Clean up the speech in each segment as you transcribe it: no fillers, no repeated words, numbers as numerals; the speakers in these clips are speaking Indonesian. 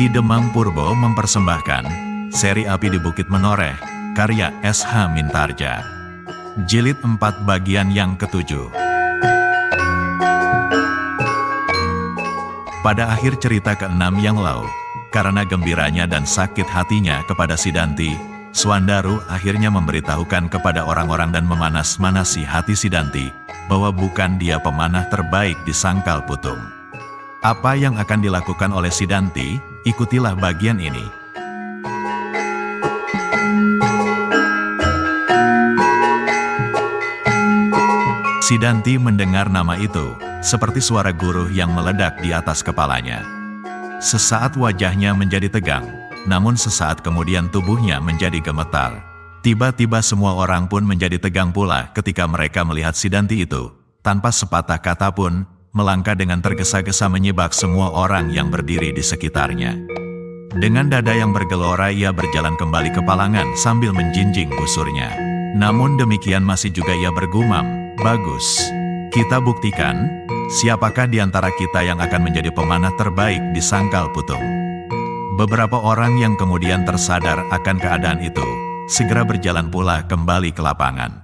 Ki Demang Purbo mempersembahkan seri Api di Bukit Menoreh, karya S.H. Mintarja. Jilid 4 bagian yang ke-7. Pada akhir cerita ke-6 yang lalu, karena gembiranya dan sakit hatinya kepada Sidanti, Swandaru akhirnya memberitahukan kepada orang-orang dan memanas-manasi hati Sidanti, bahwa bukan dia pemanah terbaik di Sangkal Putung. Apa yang akan dilakukan oleh Sidanti? Ikutilah bagian ini. Sidanti mendengar nama itu, seperti suara guruh yang meledak di atas kepalanya. Sesaat wajahnya menjadi tegang, namun sesaat kemudian tubuhnya menjadi gemetar. Tiba-tiba semua orang pun menjadi tegang pula ketika mereka melihat Sidanti itu, tanpa sepatah kata pun, melangkah dengan tergesa-gesa menyibak semua orang yang berdiri di sekitarnya. Dengan dada yang bergelora ia berjalan kembali ke palangan sambil menjinjing busurnya. Namun demikian masih juga ia bergumam, "Bagus. Kita buktikan, siapakah di antara kita yang akan menjadi pemanah terbaik di Sangkal Putung." Beberapa orang yang kemudian tersadar akan keadaan itu, segera berjalan pula kembali ke lapangan.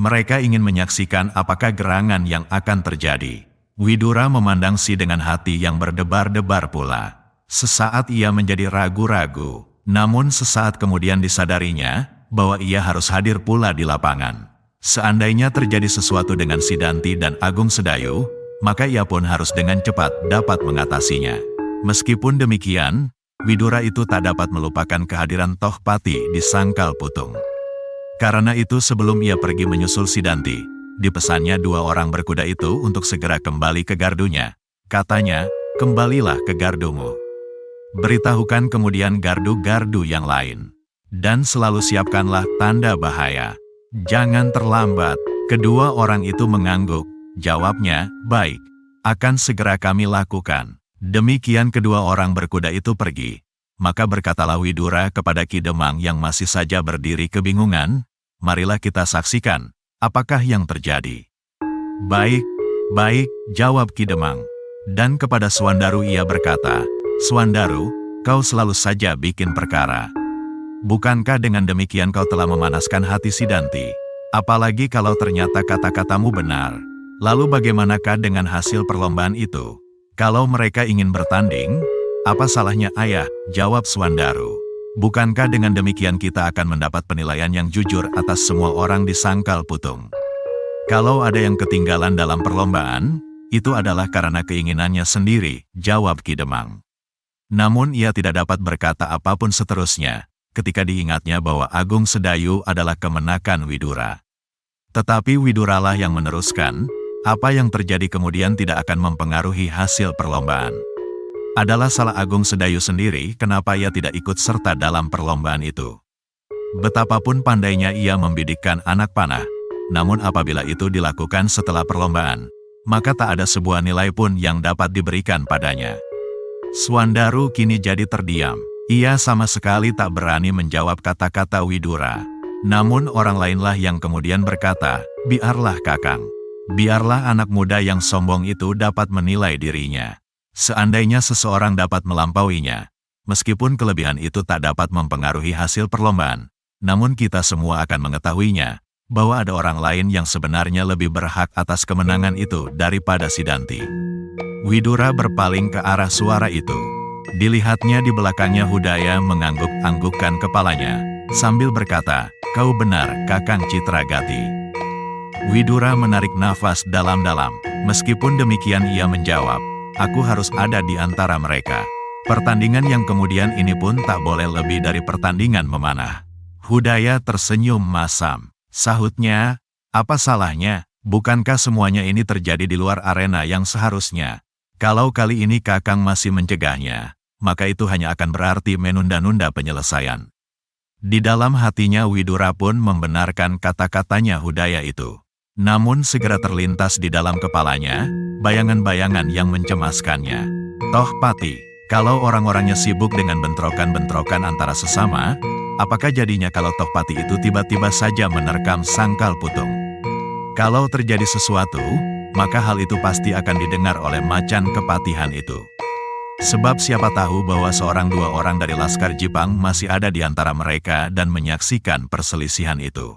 Mereka ingin menyaksikan apakah gerangan yang akan terjadi. Widura memandang dengan hati yang berdebar-debar pula. Sesaat ia menjadi ragu-ragu, namun sesaat kemudian disadarinya, bahwa ia harus hadir pula di lapangan. Seandainya terjadi sesuatu dengan Sidanti dan Agung Sedayu, maka ia pun harus dengan cepat dapat mengatasinya. Meskipun demikian, Widura itu tak dapat melupakan kehadiran Tohpati di Sangkal Putung. Karena itu sebelum ia pergi menyusul Sidanti, dipesannya dua orang berkuda itu untuk segera kembali ke gardunya. Katanya, "Kembalilah ke gardumu. Beritahukan kemudian gardu-gardu yang lain. Dan selalu siapkanlah tanda bahaya. Jangan terlambat." Kedua orang itu mengangguk. Jawabnya, "Baik, akan segera kami lakukan." Demikian kedua orang berkuda itu pergi. Maka berkatalah Widura kepada Ki Demang yang masih saja berdiri kebingungan, "Marilah kita saksikan, apakah yang terjadi." "Baik, baik," jawab Ki Demang. Dan kepada Swandaru ia berkata, "Swandaru, kau selalu saja bikin perkara. Bukankah dengan demikian kau telah memanaskan hati Sidanti? Apalagi kalau ternyata kata-katamu benar. Lalu bagaimanakah dengan hasil perlombaan itu? Kalau mereka ingin bertanding, apa salahnya ayah?" jawab Swandaru. "Bukankah dengan demikian kita akan mendapat penilaian yang jujur atas semua orang di Sangkal Putung? Kalau ada yang ketinggalan dalam perlombaan, itu adalah karena keinginannya sendiri," jawab Ki Demang. Namun ia tidak dapat berkata apapun seterusnya, ketika diingatnya bahwa Agung Sedayu adalah kemenakan Widura. Tetapi Widuralah yang meneruskan, apa yang terjadi kemudian tidak akan mempengaruhi hasil perlombaan. Adalah salah Agung Sedayu sendiri kenapa ia tidak ikut serta dalam perlombaan itu. Betapapun pandainya ia membidikkan anak panah, namun apabila itu dilakukan setelah perlombaan, maka tak ada sebuah nilai pun yang dapat diberikan padanya. Swandaru kini jadi terdiam. Ia sama sekali tak berani menjawab kata-kata Widura. Namun orang lainlah yang kemudian berkata, "Biarlah Kakang. Biarlah anak muda yang sombong itu dapat menilai dirinya. Seandainya seseorang dapat melampauinya, meskipun kelebihan itu tak dapat mempengaruhi hasil perlombaan, namun kita semua akan mengetahuinya, bahwa ada orang lain yang sebenarnya lebih berhak atas kemenangan itu daripada Sidanti." Widura berpaling ke arah suara itu. Dilihatnya di belakangnya Hudaya mengangguk-anggukkan kepalanya, sambil berkata, "Kau benar, Kakang Citragati." Widura menarik nafas dalam-dalam. Meskipun demikian ia menjawab, "Aku harus ada di antara mereka. Pertandingan yang kemudian ini pun tak boleh lebih dari pertandingan memanah." Hudaya tersenyum masam. Sahutnya, "Apa salahnya? Bukankah semuanya ini terjadi di luar arena yang seharusnya? Kalau kali ini Kakang masih mencegahnya, maka itu hanya akan berarti menunda-nunda penyelesaian." Di dalam hatinya Widura pun membenarkan kata-katanya Hudaya itu. Namun segera terlintas di dalam kepalanya, bayangan-bayangan yang mencemaskannya. Tohpati, kalau orang-orangnya sibuk dengan bentrokan-bentrokan antara sesama, apakah jadinya kalau Tohpati itu tiba-tiba saja menerkam Sangkal Putung? Kalau terjadi sesuatu, maka hal itu pasti akan didengar oleh macan kepatihan itu. Sebab siapa tahu bahwa seorang dua orang dari laskar Jipang masih ada di antara mereka dan menyaksikan perselisihan itu.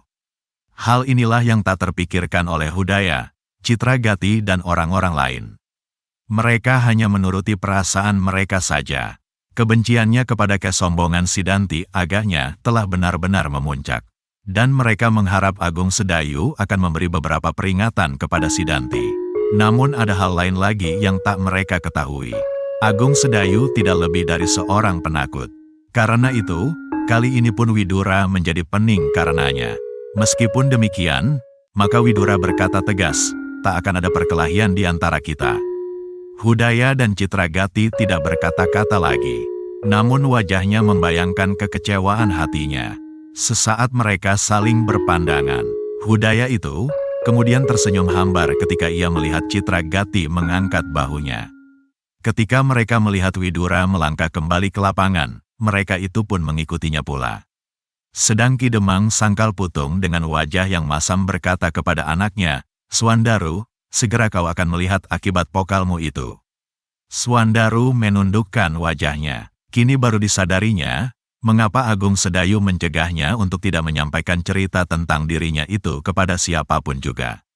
Hal inilah yang tak terpikirkan oleh Hudaya, Citragati dan orang-orang lain. Mereka hanya menuruti perasaan mereka saja. Kebenciannya kepada kesombongan Sidanti agaknya telah benar-benar memuncak. Dan mereka mengharap Agung Sedayu akan memberi beberapa peringatan kepada Sidanti. Namun ada hal lain lagi yang tak mereka ketahui. Agung Sedayu tidak lebih dari seorang penakut. Karena itu, kali ini pun Widura menjadi pening karenanya. Meskipun demikian, maka Widura berkata tegas, tak akan ada perkelahian di antara kita. Hudaya dan Citragati tidak berkata-kata lagi. Namun wajahnya membayangkan kekecewaan hatinya. Sesaat mereka saling berpandangan. Hudaya itu kemudian tersenyum hambar ketika ia melihat Citragati mengangkat bahunya. Ketika mereka melihat Widura melangkah kembali ke lapangan, mereka itu pun mengikutinya pula. Sedang Ki Demang Sangkal Putung dengan wajah yang masam berkata kepada anaknya, "Swandaru, segera kau akan melihat akibat pokalmu itu." Swandaru menundukkan wajahnya. Kini baru disadarinya, mengapa Agung Sedayu mencegahnya untuk tidak menyampaikan cerita tentang dirinya itu kepada siapapun juga.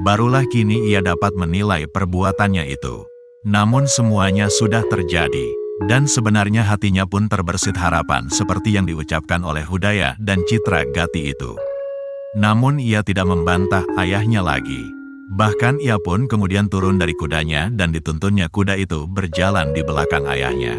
Barulah kini ia dapat menilai perbuatannya itu. Namun semuanya sudah terjadi. Dan sebenarnya hatinya pun terbersit harapan seperti yang diucapkan oleh Hudaya dan Citragati itu. Namun ia tidak membantah ayahnya lagi. Bahkan ia pun kemudian turun dari kudanya dan dituntunnya kuda itu berjalan di belakang ayahnya.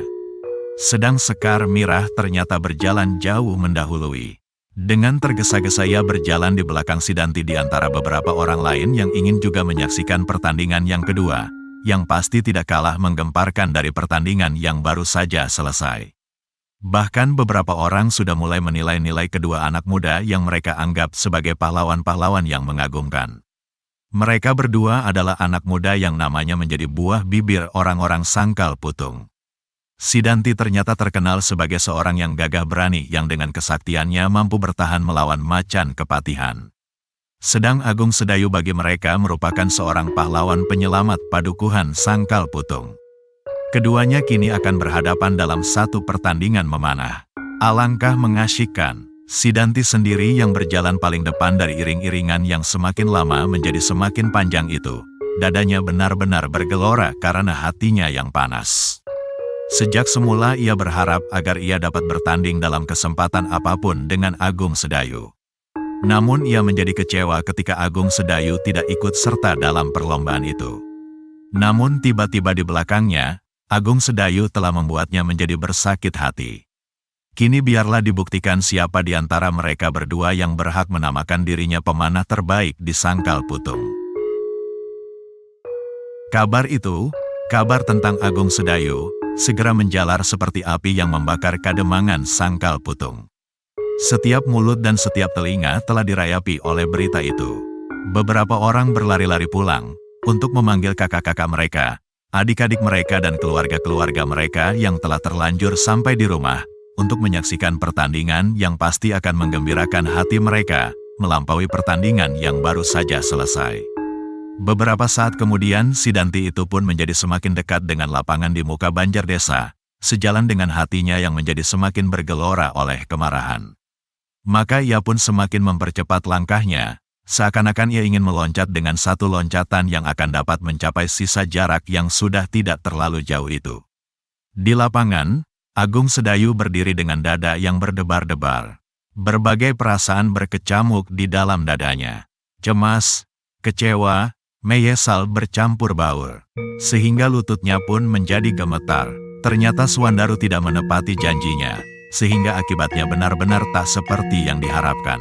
Sedang Sekar Mirah ternyata berjalan jauh mendahului. Dengan tergesa-gesa ia berjalan di belakang Sidanti di antara beberapa orang lain yang ingin juga menyaksikan pertandingan yang kedua. Yang pasti tidak kalah menggemparkan dari pertandingan yang baru saja selesai. Bahkan beberapa orang sudah mulai menilai-nilai kedua anak muda yang mereka anggap sebagai pahlawan-pahlawan yang mengagumkan. Mereka berdua adalah anak muda yang namanya menjadi buah bibir orang-orang Sangkal Putung. Sidanti ternyata terkenal sebagai seorang yang gagah berani yang dengan kesaktiannya mampu bertahan melawan macan kepatihan. Sedang Agung Sedayu bagi mereka merupakan seorang pahlawan penyelamat padukuhan Sangkal Putung. Keduanya kini akan berhadapan dalam satu pertandingan memanah. Alangkah mengasyikkan, Sidanti sendiri yang berjalan paling depan dari iring-iringan yang semakin lama menjadi semakin panjang itu. Dadanya benar-benar bergelora karena hatinya yang panas. Sejak semula ia berharap agar ia dapat bertanding dalam kesempatan apapun dengan Agung Sedayu. Namun ia menjadi kecewa ketika Agung Sedayu tidak ikut serta dalam perlombaan itu. Namun tiba-tiba di belakangnya, Agung Sedayu telah membuatnya menjadi bersakit hati. Kini biarlah dibuktikan siapa di antara mereka berdua yang berhak menamakan dirinya pemanah terbaik di Sangkal Putung. Kabar itu, kabar tentang Agung Sedayu, segera menjalar seperti api yang membakar kademangan Sangkal Putung. Setiap mulut dan setiap telinga telah dirayapi oleh berita itu. Beberapa orang berlari-lari pulang untuk memanggil kakak-kakak mereka, adik-adik mereka dan keluarga-keluarga mereka yang telah terlanjur sampai di rumah untuk menyaksikan pertandingan yang pasti akan menggembirakan hati mereka melampaui pertandingan yang baru saja selesai. Beberapa saat kemudian Sidanti itu pun menjadi semakin dekat dengan lapangan di muka Banjar Desa, sejalan dengan hatinya yang menjadi semakin bergelora oleh kemarahan. Maka ia pun semakin mempercepat langkahnya, seakan-akan ia ingin meloncat dengan satu loncatan yang akan dapat mencapai sisa jarak yang sudah tidak terlalu jauh itu. Di lapangan, Agung Sedayu berdiri dengan dada yang berdebar-debar. Berbagai perasaan berkecamuk di dalam dadanya. Cemas, kecewa, menyesal bercampur baur. Sehingga lututnya pun menjadi gemetar. Ternyata Swandaru tidak menepati janjinya. Sehingga akibatnya benar-benar tak seperti yang diharapkan.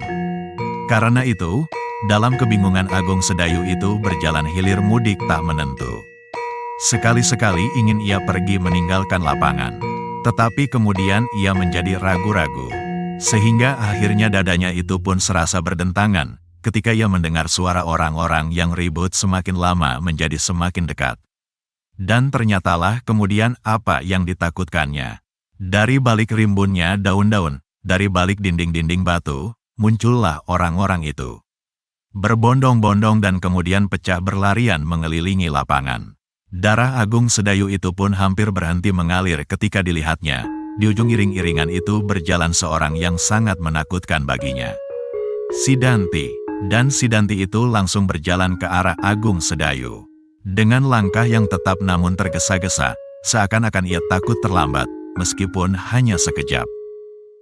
Karena itu, dalam kebingungan Agung Sedayu itu berjalan hilir mudik tak menentu. Sekali-sekali ingin ia pergi meninggalkan lapangan. Tetapi kemudian ia menjadi ragu-ragu. Sehingga akhirnya dadanya itu pun serasa berdentangan, ketika ia mendengar suara orang-orang yang ribut semakin lama menjadi semakin dekat. Dan ternyatalah kemudian apa yang ditakutkannya. Dari balik rimbunnya daun-daun, dari balik dinding-dinding batu, muncullah orang-orang itu. Berbondong-bondong dan kemudian pecah berlarian mengelilingi lapangan. Darah Agung Sedayu itu pun hampir berhenti mengalir ketika dilihatnya. Di ujung iring-iringan itu berjalan seorang yang sangat menakutkan baginya. Sidanti. Dan Sidanti itu langsung berjalan ke arah Agung Sedayu. Dengan langkah yang tetap namun tergesa-gesa, seakan-akan ia takut terlambat, meskipun hanya sekejap.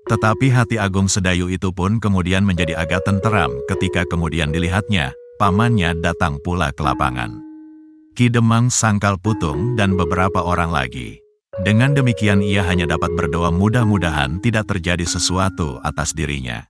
Tetapi hati Agung Sedayu itu pun kemudian menjadi agak tenteram ketika kemudian dilihatnya, pamannya datang pula ke lapangan. Ki Demang, Sangkal Putung, dan beberapa orang lagi. Dengan demikian ia hanya dapat berdoa mudah-mudahan tidak terjadi sesuatu atas dirinya.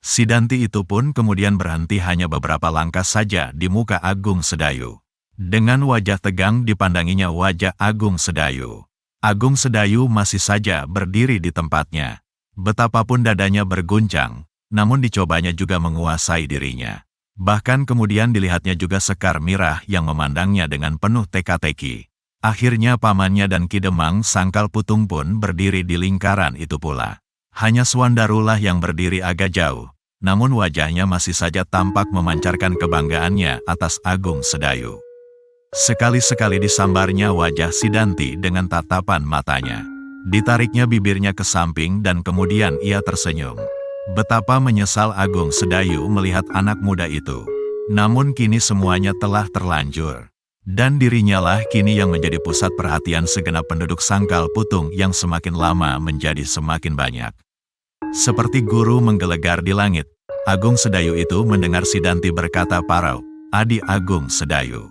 Sidanti itu pun kemudian berhenti hanya beberapa langkah saja di muka Agung Sedayu. Dengan wajah tegang dipandanginya wajah Agung Sedayu. Agung Sedayu masih saja berdiri di tempatnya. Betapapun dadanya berguncang, namun dicobanya juga menguasai dirinya. Bahkan kemudian dilihatnya juga Sekar Mirah yang memandangnya dengan penuh teka-teki. Akhirnya pamannya dan Ki Demang, Sangkal Putung pun berdiri di lingkaran itu pula. Hanya Swandarulah yang berdiri agak jauh, namun wajahnya masih saja tampak memancarkan kebanggaannya atas Agung Sedayu. Sekali-sekali disambarnya wajah Sidanti dengan tatapan matanya. Ditariknya bibirnya ke samping dan kemudian ia tersenyum. Betapa menyesal Agung Sedayu melihat anak muda itu. Namun kini semuanya telah terlanjur. Dan dirinya lah kini yang menjadi pusat perhatian segenap penduduk Sangkal Putung yang semakin lama menjadi semakin banyak. Seperti guru menggelegar di langit, Agung Sedayu itu mendengar Sidanti berkata parau, "Adi Agung Sedayu.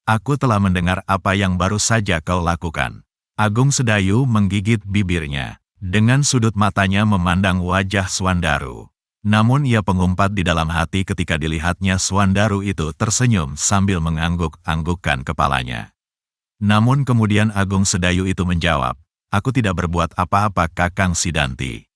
Aku telah mendengar apa yang baru saja kau lakukan." Agung Sedayu menggigit bibirnya. Dengan sudut matanya memandang wajah Swandaru. Namun ia pengumpat di dalam hati ketika dilihatnya Swandaru itu tersenyum sambil mengangguk-anggukkan kepalanya. Namun kemudian Agung Sedayu itu menjawab, "Aku tidak berbuat apa-apa Kakang Sidanti."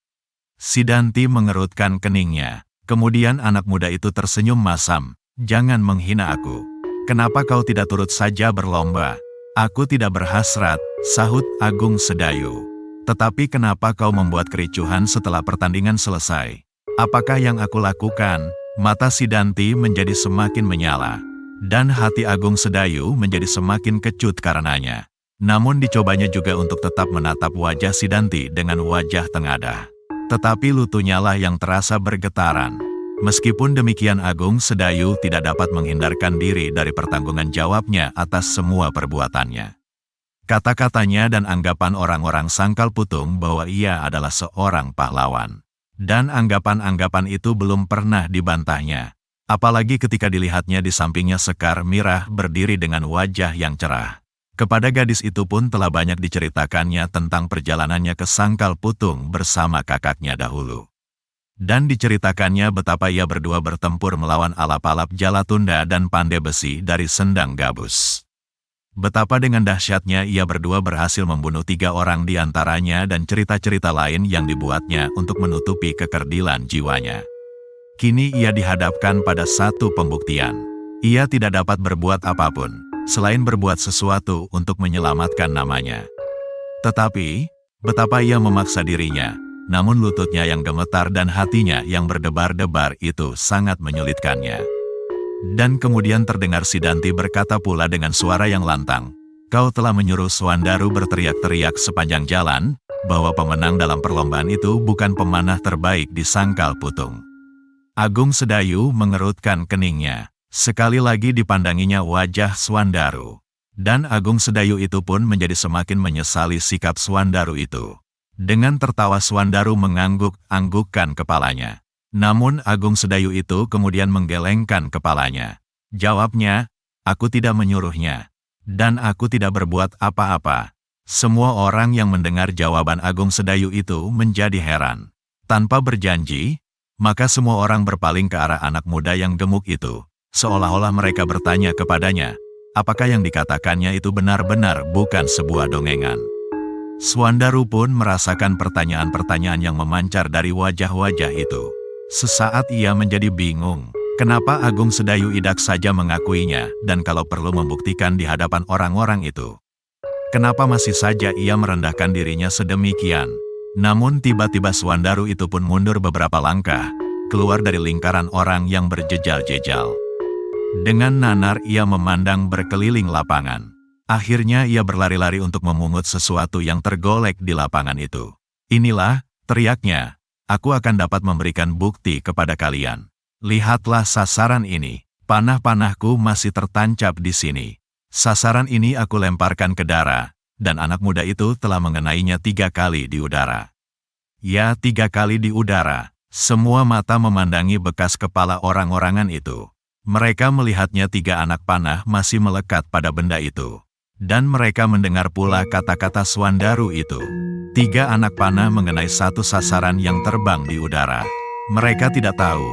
Sidanti mengerutkan keningnya. Kemudian anak muda itu tersenyum masam, "Jangan menghina aku. Kenapa kau tidak turut saja berlomba?" "Aku tidak berhasrat," sahut Agung Sedayu. "Tetapi kenapa kau membuat kericuhan setelah pertandingan selesai?" "Apakah yang aku lakukan?" Mata Sidanti menjadi semakin menyala. Dan hati Agung Sedayu menjadi semakin kecut karenanya. Namun dicobanya juga untuk tetap menatap wajah Sidanti dengan wajah tengadah. Tetapi lutunya lah yang terasa bergetaran. Meskipun demikian Agung Sedayu tidak dapat menghindarkan diri dari pertanggungan jawabnya atas semua perbuatannya. Kata-katanya dan anggapan orang-orang Sangkal Putung bahwa ia adalah seorang pahlawan. Dan anggapan-anggapan itu belum pernah dibantahnya. Apalagi ketika dilihatnya di sampingnya Sekar Mirah berdiri dengan wajah yang cerah. Kepada gadis itu pun telah banyak diceritakannya tentang perjalanannya ke Sangkal Putung bersama kakaknya dahulu. Dan diceritakannya betapa ia berdua bertempur melawan alap-alap Jalatunda dan Pandai Besi dari Sendang Gabus. Betapa dengan dahsyatnya ia berdua berhasil membunuh 3 orang di antaranya dan cerita-cerita lain yang dibuatnya untuk menutupi kekerdilan jiwanya. Kini ia dihadapkan pada satu pembuktian. Ia tidak dapat berbuat apapun, selain berbuat sesuatu untuk menyelamatkan namanya. Tetapi, betapa ia memaksa dirinya, namun lututnya yang gemetar dan hatinya yang berdebar-debar itu sangat menyulitkannya. Dan kemudian terdengar Sidanti berkata pula dengan suara yang lantang, "Kau telah menyuruh Swandaru berteriak-teriak sepanjang jalan, bahwa pemenang dalam perlombaan itu bukan pemanah terbaik di Sangkal Putung." Agung Sedayu mengerutkan keningnya. Sekali lagi dipandanginya wajah Swandaru. Dan Agung Sedayu itu pun menjadi semakin menyesali sikap Swandaru itu. Dengan tertawa Swandaru mengangguk-anggukkan kepalanya. Namun Agung Sedayu itu kemudian menggelengkan kepalanya. Jawabnya, "Aku tidak menyuruhnya. Dan aku tidak berbuat apa-apa." Semua orang yang mendengar jawaban Agung Sedayu itu menjadi heran. Tanpa berjanji, maka semua orang berpaling ke arah anak muda yang gemuk itu. Seolah-olah mereka bertanya kepadanya, apakah yang dikatakannya itu benar-benar bukan sebuah dongengan. Swandaru pun merasakan pertanyaan-pertanyaan yang memancar dari wajah-wajah itu. Sesaat ia menjadi bingung, kenapa Agung Sedayu idak saja mengakuinya, dan kalau perlu membuktikan di hadapan orang-orang itu. Kenapa masih saja ia merendahkan dirinya sedemikian? Namun tiba-tiba Swandaru itu pun mundur beberapa langkah, keluar dari lingkaran orang yang berjejal-jejal. Dengan nanar ia memandang berkeliling lapangan. Akhirnya ia berlari-lari untuk memungut sesuatu yang tergolek di lapangan itu. Inilah, teriaknya, aku akan dapat memberikan bukti kepada kalian. Lihatlah sasaran ini, panah-panahku masih tertancap di sini. Sasaran ini aku lemparkan ke darah, dan anak muda itu telah mengenainya 3 kali di udara. Ya, 3 kali di udara. Semua mata memandangi bekas kepala orang-orangan itu. Mereka melihatnya 3 anak panah masih melekat pada benda itu. Dan mereka mendengar pula kata-kata Swandaru itu. 3 anak panah mengenai satu sasaran yang terbang di udara. Mereka tidak tahu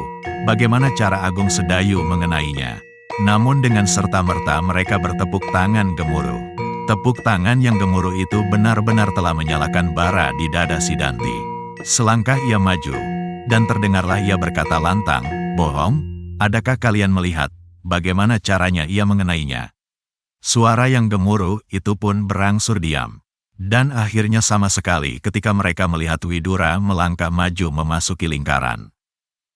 bagaimana cara Agung Sedayu mengenainya. Namun dengan serta-merta mereka bertepuk tangan gemuruh. Tepuk tangan yang gemuruh itu benar-benar telah menyalakan bara di dada Sidanti. Selangkah ia maju, dan terdengarlah ia berkata lantang, "Bohong? Adakah kalian melihat bagaimana caranya ia mengenainya?" Suara yang gemuruh itu pun berangsur diam. Dan akhirnya sama sekali ketika mereka melihat Widura melangkah maju memasuki lingkaran.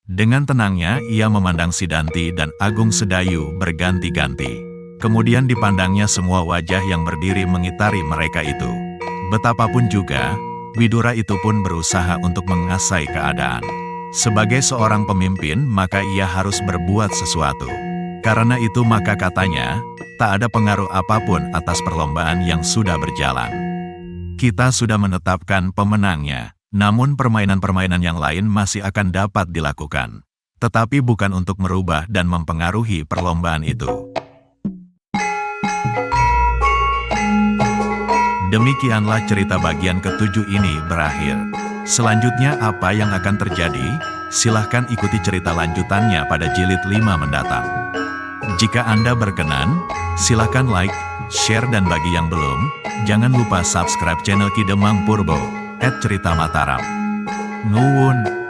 Dengan tenangnya ia memandang Sidanti dan Agung Sedayu berganti-ganti. Kemudian dipandangnya semua wajah yang berdiri mengitari mereka itu. Betapapun juga, Widura itu pun berusaha untuk mengasai keadaan. Sebagai seorang pemimpin maka ia harus berbuat sesuatu. Karena itu maka katanya, tak ada pengaruh apapun atas perlombaan yang sudah berjalan. Kita sudah menetapkan pemenangnya. Namun permainan-permainan yang lain masih akan dapat dilakukan. Tetapi bukan untuk merubah dan mempengaruhi perlombaan itu. Demikianlah cerita bagian ke-7 ini berakhir. Selanjutnya apa yang akan terjadi? Silahkan ikuti cerita lanjutannya pada jilid 5 mendatang. Jika Anda berkenan, silahkan like, share dan bagi yang belum, jangan lupa subscribe channel Ki Demang Purbo @cerita Mataram. Nuwun.